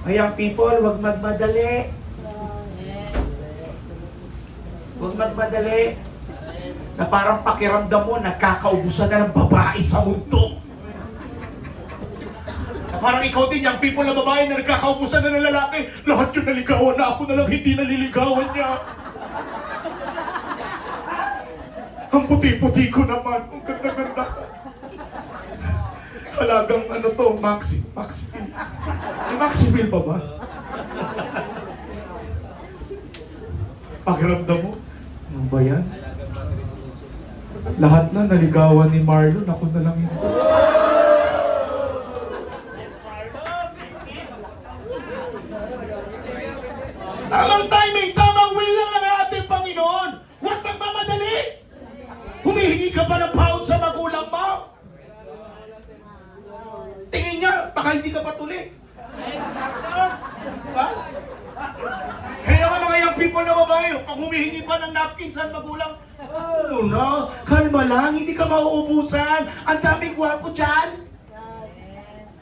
Kaya people, huwag magmadali. Huwag magmadali. Na parang pakiramdam mo, nagkakaubusan na ng babae sa mundo. Na parang ikaw din, yung people na babae na nagkakaubusan na ng lalaki, lahat yung naligawan na ako na lang hindi naliligawan niya. Ang puti-puti ko naman, ang ganda-ganda ko. Halagang ano to, Maximil. May Maximil pa ba? Pakiramdam mo, ano ba yan? Lahat na naligawan ni Marlon, ako na lang yun. Tamang timing, tamang will lang ang ating Panginoon. Huwag magmamadali. Humihingi ka pa ng pound sa magulang mo. Tingin niya, baka hindi ka patuloy. Diba? Kaya nga mga young people na babae, pag humihingi pa ng napkin sa magulang, oh no, kalma lang, hindi ka mauubusan. Ang daming gwapo dyan.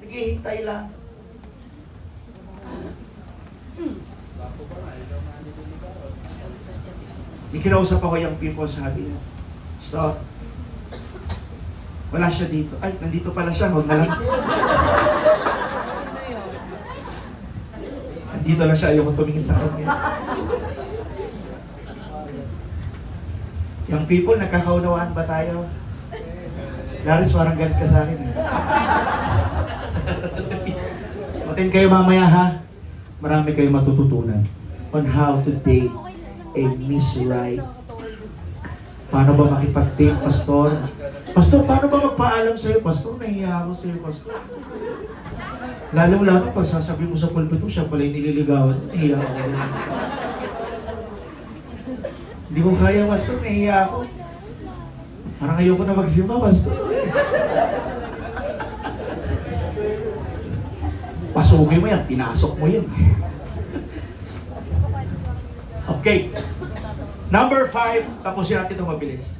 Naghihintay lang. May kinausap ako yung people, sabi niya, stop. Wala siya dito. Ay, nandito pala siya, huwag na lang. Nandito lang siya, ayoko tumingin sa kanya. Yung people, nagkakaunawaan ba tayo? Laris, parang galit ka sa akin. Matin kayo mamaya ha. Marami kayo matututunan on how to date a Miss Right. Paano ba makipag-date, Pastor? Pastor, paano ba magpaalam sa'yo? Pastor, nahiya ako sa'yo, Pastor. Lalo-lalo pag sasabi mo sa pulpito, siya pala yung nililigawan. Nahiya ako. Hindi ko kaya, Pastor. Nahiya ako. Parang ayoko na magsimba, Pastor. Pasukin mo yan, pinasok mo yan. Okay. Number 5, tapusin natin ito mabilis.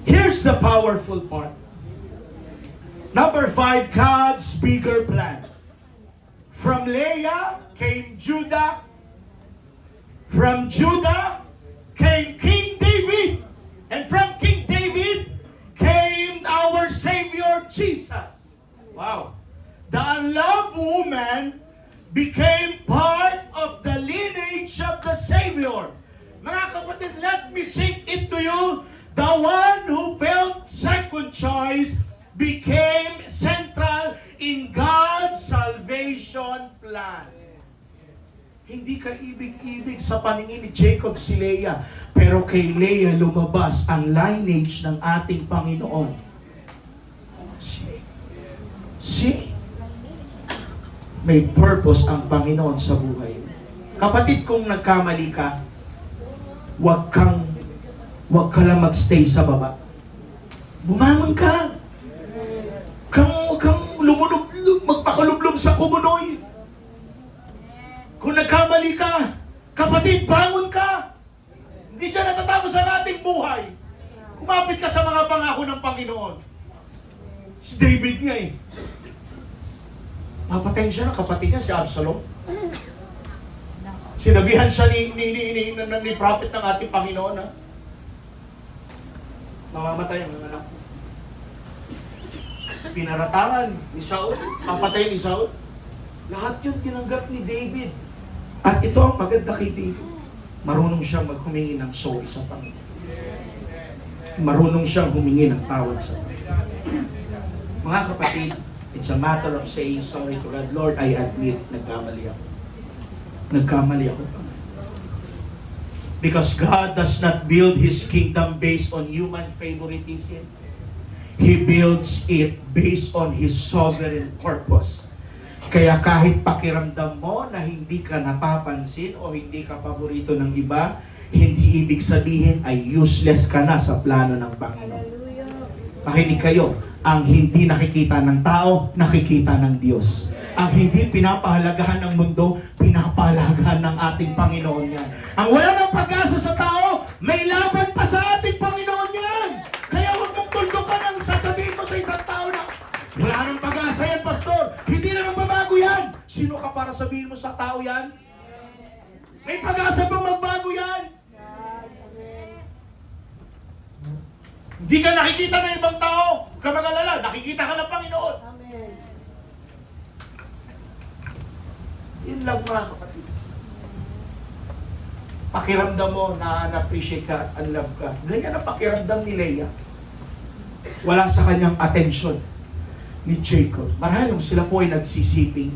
Here's the powerful part. Number 5, God's bigger plan. From Leah came Judah. From Judah came King David. And from King David came our Savior Jesus. Wow. The unloved woman became part of the lineage of the Savior. Mga kapatid, let me sing it to you. The one who felt second choice became central in God's salvation plan. Hindi ka ibig-ibig sa paningin ni Jacob si Leah, pero kay Leah lumabas ang lineage ng ating Panginoon. See? May purpose ang Panginoon sa buhay. Kapatid, kung nagkamali ka, Huwag ka lang magstay sa baba. Bumangon ka. Kang lumulub, magpakalublob sa kumunoy. Kung nagkamali ka, kapatid, bangon ka. Hindi siya natatapos ang ating buhay. Kumapit ka sa mga pangako ng Panginoon. Si David nga eh. Papatayin siya ng kapatid niya, si Absalom. Sinabihan siya ni prophet ng ating Panginoon, ha? Mamamatay ang anak ko. Pinaratangan ni Saul, papatay ni Saul. Lahat yun tinanggap ni David. At ito ang maganda kay David. Marunong siyang maghumingi ng sorry sa Panginoon. Marunong siyang humingi ng tawad sa Panginoon. Mga kapatid, it's a matter of saying sorry to God. Lord, I admit, nagkamali ako. Nagkamali ako. Because God does not build His kingdom based on human favoritism. He builds it based on His sovereign purpose. Kaya kahit pakiramdam mo na hindi ka napapansin o hindi ka paborito ng iba, hindi ibig sabihin ay useless ka na sa plano ng Panginoon. Makinig kayo, ang hindi nakikita ng tao, nakikita ng Diyos. Ang hindi pinapahalagahan ng mundo, pinapahalagahan ng ating Panginoon yan. Ang wala ng pag-asa sa tao, may laban pa sa ating Panginoon yan. Kaya huwag mong tuldukan ang sasabihin mo sa isang tao na, wala nang pag-asa yan, Pastor. Hindi na magbabago yan. Si sino ka para sabihin mo sa tao yan? May pag-asa bang magbago yan? Yan. Amen. Hindi ka nakikita ng ibang tao. Huwag ka mag-alala, nakikita ka ng Panginoon. Amen. Yun lang mga kapatid. Pakiramdam mo na na-appreciate ka at love ka. Ganyan ang pakiramdam ni Leah. Wala sa kanyang atensyon ni Jacob. Marahil sila po ay nagsisiping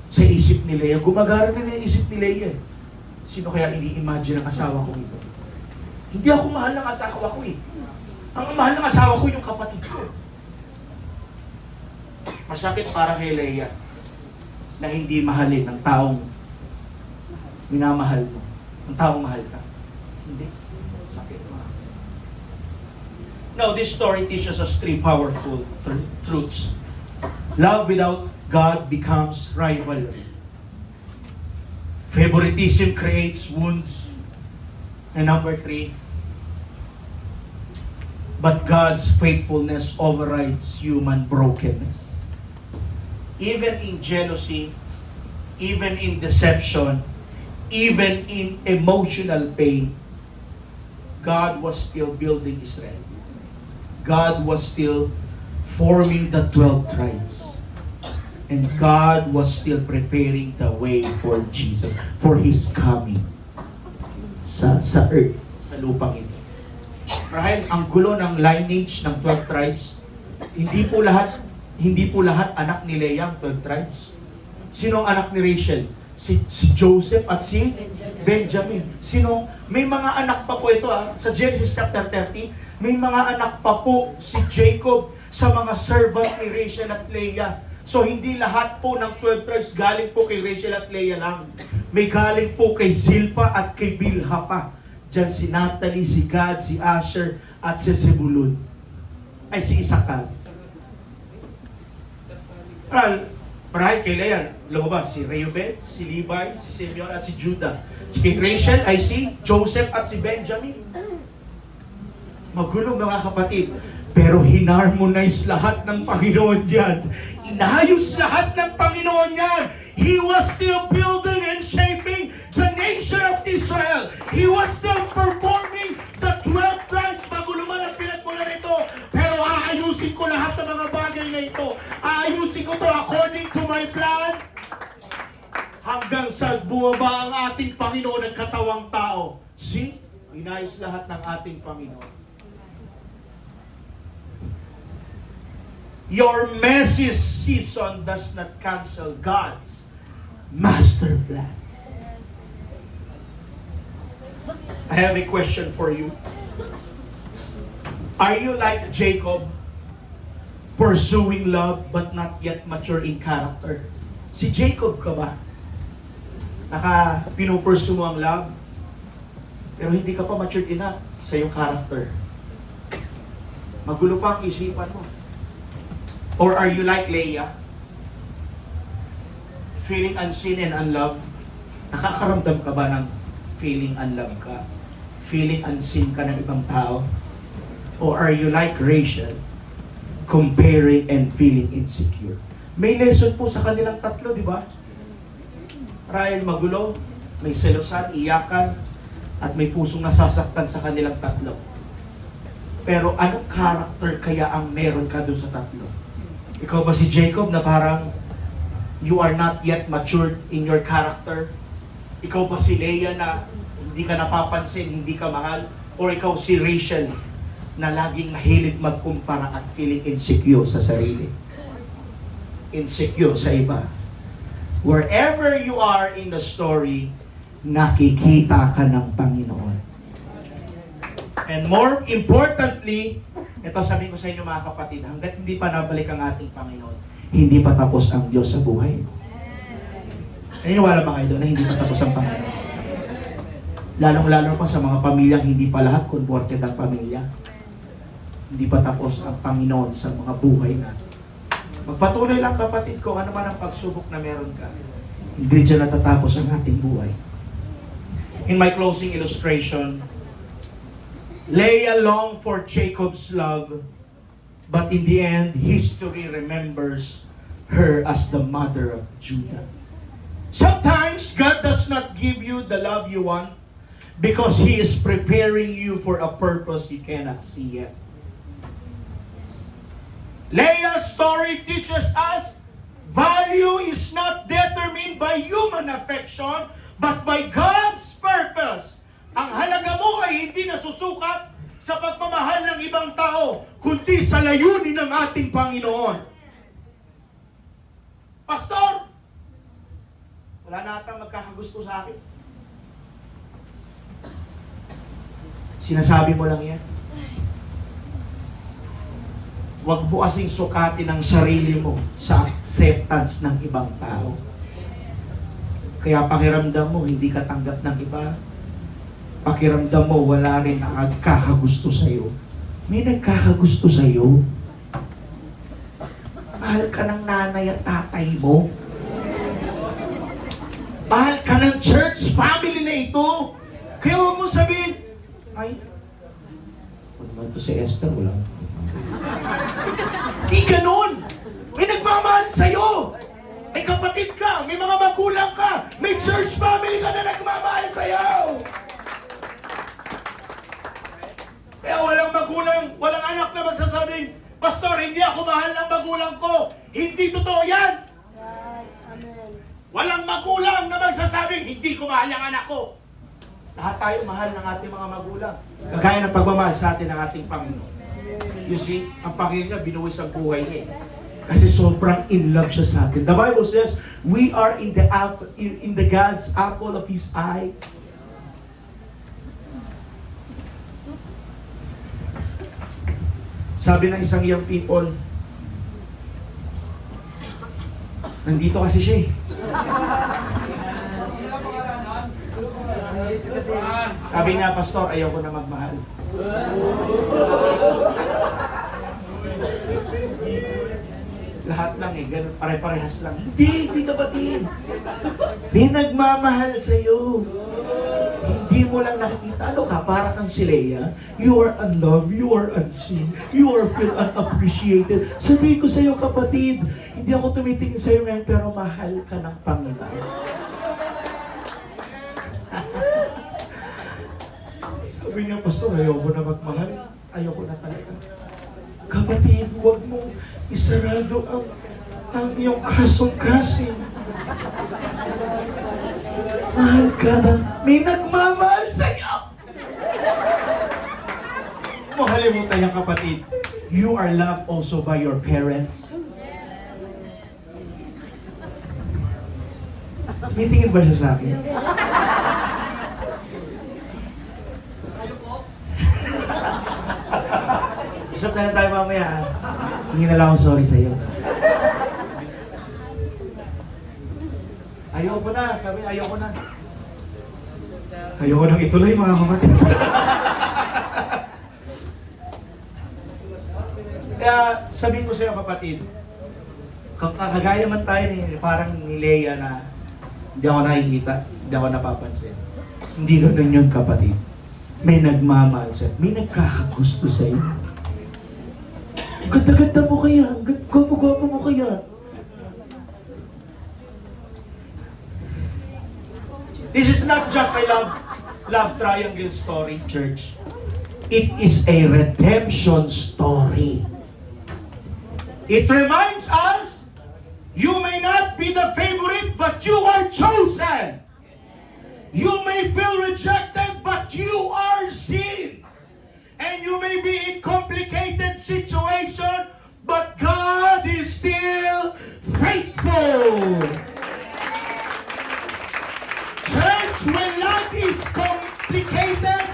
sa isip ni Leah. Gumagara na yung isip ni Leah. Sino kaya ini-imagine ang asawa ko ito? Hindi ako mahal ng asawa ko eh. Ang mahal ng asawa ko yung kapatid ko. Masakit para kay Leah na hindi mahalin ng taong minamahal mo. Ang taong mahal ka. Hindi. Sakit mo. Now, this story teaches us three powerful truths. Love without God becomes rivalry. Favoritism creates wounds. And number three, but God's faithfulness overrides human brokenness. Even in jealousy, even in deception, even in emotional pain, God was still building Israel. God was still forming the 12 tribes. And God was still preparing the way for Jesus, for His coming sa earth, sa lupang ito. Marahil ang gulo ng lineage ng 12 tribes, hindi po lahat anak ni Leah ang 12 tribes. Sino ang anak ni Rachel? Si Joseph at si Benjamin. May mga anak pa po ito sa Genesis chapter 30, may mga anak pa po si Jacob sa mga servant ni Rachel at Leah. So hindi lahat po ng 12 tribes galing po kay Rachel at Leah lang. May galing po kay Zilpa at kay Bilha pa. Diyan si Natalie, si Gad, si Asher, at si Zebulun. Ay, si Isakar. Marahil kay Leah, lumabas si Reuben, si Levi, si Simeon, at si Judah. Kay Rachel ay si Joseph at si Benjamin. Magulo mga kapatid. Pero hinarmonize lahat ng Panginoon yan. Inayos lahat ng Panginoon yan. He was still building and shaping the nation of Israel. He was still performing the 12 tribes. Magulo man ang pinagmula nito. Pero aayusin ko lahat ng mga bagay na ito. Aayusin ko to according to my plan. Hanggang sa bumaba ang ating Panginoon ng katawang tao. See? Inayos lahat ng ating Panginoon. Your messy season does not cancel God's master plan. I have a question for you. Are you like Jacob, pursuing love but not yet mature in character? Si Jacob ka ba? Pinupursue mo ang love, pero hindi ka pa matured enough sa iyong character. Magulo pa ang isipan mo. Or are you like Leah? Feeling unseen and unloved? Nakakaramdam ka ba ng feeling unloved ka? Feeling unseen ka ng ibang tao? Or are you like Rachel? Comparing and feeling insecure? May lesson po sa kanilang tatlo, di ba? Marahil magulo, may selosan, iyakan, at may pusong nasasaktan sa kanilang tatlo. Pero anong character kaya ang meron ka doon sa tatlo? Ikaw ba si Jacob na parang you are not yet matured in your character? Ikaw ba si Leah na hindi ka napapansin, hindi ka mahal? Or ikaw si Rachel na laging mahilig magkumpara at feeling insecure sa sarili? Insecure sa iba? Wherever you are in the story, nakikita ka ng Panginoon. And more importantly, ito sabihin ko sa inyo mga kapatid, hanggat hindi pa nabalik ang ating Panginoon, hindi pa tapos ang Diyos sa buhay. Naniniwala ba kayo doon na hindi pa tapos ang Panginoon? Lalong-lalo pa sa mga pamilyang hindi pa lahat converted ang pamilya. Hindi pa tapos ang Panginoon sa mga buhay na. Magpatuloy lang kapatid ko, ano man ang pagsubok na meron ka. Hindi dyan natatapos ang ating buhay. In my closing illustration, Leah longed for Jacob's love, but in the end, history remembers her as the mother of Judah. Sometimes God does not give you the love you want because He is preparing you for a purpose you cannot see yet. Leah's story teaches us value is not determined by human affection but by God's purpose. Ang halaga mo ay hindi nasusukat sa pagmamahal ng ibang tao, kundi sa layunin ng ating Panginoon. Pastor, wala na atang magkakagusto sa akin. Sinasabi mo lang yan. Huwag mo kasing sukatin ang sarili mo sa acceptance ng ibang tao. Kaya pakiramdam mo, hindi ka tanggap ng iba. Pakiramdam mo, wala rin ang nagkakagusto sa'yo. May nagkakagusto sa'yo. Mahal ka ng nanay at tatay mo. Mahal ka ng church family na ito. Kaya huwag mo sabihin, ay, huwag naman ito si Esther, wala. Di ganun. May nagmamahal sa'yo. May kapatid ka, may mga magulang ka, may church family ka na nagmamahal sa'yo. Kaya walang magulang, walang anak na magsasabing, Pastor, hindi ako mahal ng magulang ko. Hindi totoo yan. Right. Amen. Walang magulang na magsasabing, hindi ko mahal ang anak ko. Lahat tayo mahal ng ating mga magulang. Kagaya ng pagmamahal sa atin ng ating Panginoon. You see, ang Panginoon niya, binuwis ang buhay niya. Kasi sobrang in love siya sa atin. The Bible says, we are in the God's apple of His eye. Sabi ng isang young people, nandito kasi siya eh. Sabi niya, Pastor, ayaw ko na magmahal. Lahat lang eh, ganun, pare-parehas lang. Hindi kapatid. May nagmamahal sa'yo. Hindi mo lang nakikita. Ano ka? Para kang si Leah. You are unloved. You are unseen. You are feel unappreciated. Sabi ko sa'yo, kapatid, hindi ako tumitingin sa'yo ngayon, pero mahal ka ng Panginoon. Sabi niya, Pastor, ayoko na magmahal. Ayoko na talaga. Kapatid, huwag mong isarado ang iyong kasong-kasing. Mahal ka na. May nagmamahal sa'yo. Mahalin mo tayo, kapatid. You are loved also by your parents. Tumitingin ba siya sa akin? Isap na lang tayo mamaya. Hindi na lang ako sorry sa'yo. Ayoko na. Sabi, ayoko na. Ayoko nang ituloy, mga kapatid. Kaya sabihin ko sa'yo, kapatid, kagaya man tayo parang ni Leah na hindi ako nakikita, hindi ako napapansin. Hindi ganun yun, kapatid. May nagmamahal sa'yo. May nagkakagusto sa'yo. Ganda-ganda mo kaya. Gwapo-gwapo mo kaya. This is not just a love triangle story, church. It is a redemption story. It reminds us, you may not be the favorite, but you are chosen. You may feel rejected, but you are seen. And you may be in complicated situation, but God is still faithful. Church, when life is complicated,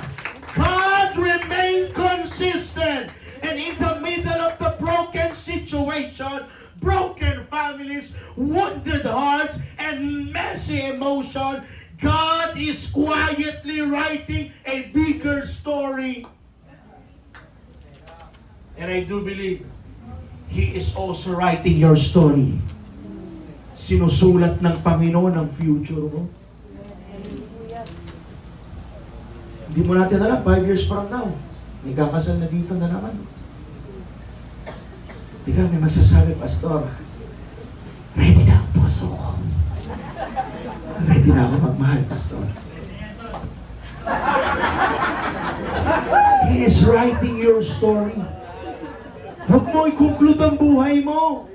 God remains consistent. And in the middle of the broken situation, broken families, wounded hearts, and messy emotion, God is quietly writing a bigger story. And I do believe He is also writing your story. Sinusulat ng Panginoon ang future mo. Hindi mo natin alam, 5 years from now, may kakasal na dito na naman. Teka, may magsasabi, Pastor, Ready na ako magmahal, Pastor. He is writing your story. Huwag mo i-conclude ang buhay mo.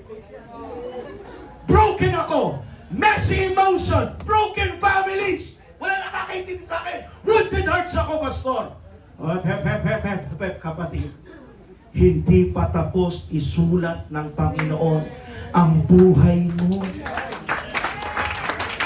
Broken ako. Messy emotion. Broken families. Wala nakakaintindi sa akin. Wounded hearts ako, Pastor. Oh, kapatid. Hindi pa tapos isulat ng Panginoon ang buhay mo.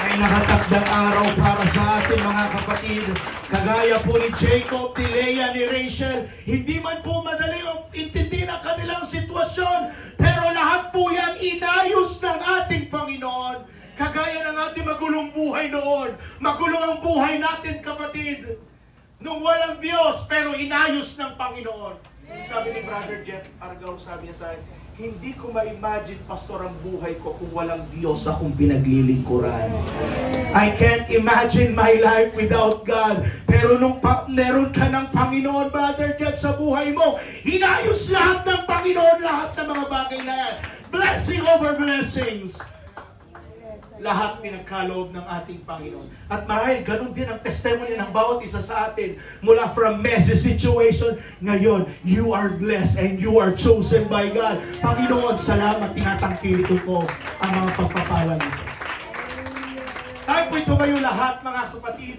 Ay nakatakdang araw para sa atin, mga kapatid. Kagaya po ni Jacob, ni Leah, ni Rachel, hindi man po madali ang intindihin ang kanilang sitwasyon, pero lahat po yan inayos ng ating Panginoon. Kagaya ng ating magulong buhay noon. Magulo ang buhay natin, kapatid. Nung walang Diyos, pero inayos ng Panginoon. Sabi ni Brother Jeff Argao, sabi niya sa akin, hindi ko ma-imagine, Pastor, ang buhay ko kung walang Diyos akong pinaglilingkuran. I can't imagine my life without God. Pero nung meron ka ng Panginoon, Brother Jeff, sa buhay mo, inayos lahat ng Panginoon, lahat ng mga bagay na yan. Blessing over blessings. Lahat pinagkaloob ng ating Panginoon. At marahil ganun din ang testimony ng bawat isa sa atin. Mula from messy situation, ngayon, you are blessed and you are chosen by God. Panginoon, salamat, tinatangkilitin ko ang mga pagpapala nito. Tayo po'y tumayo lahat, mga kapatid.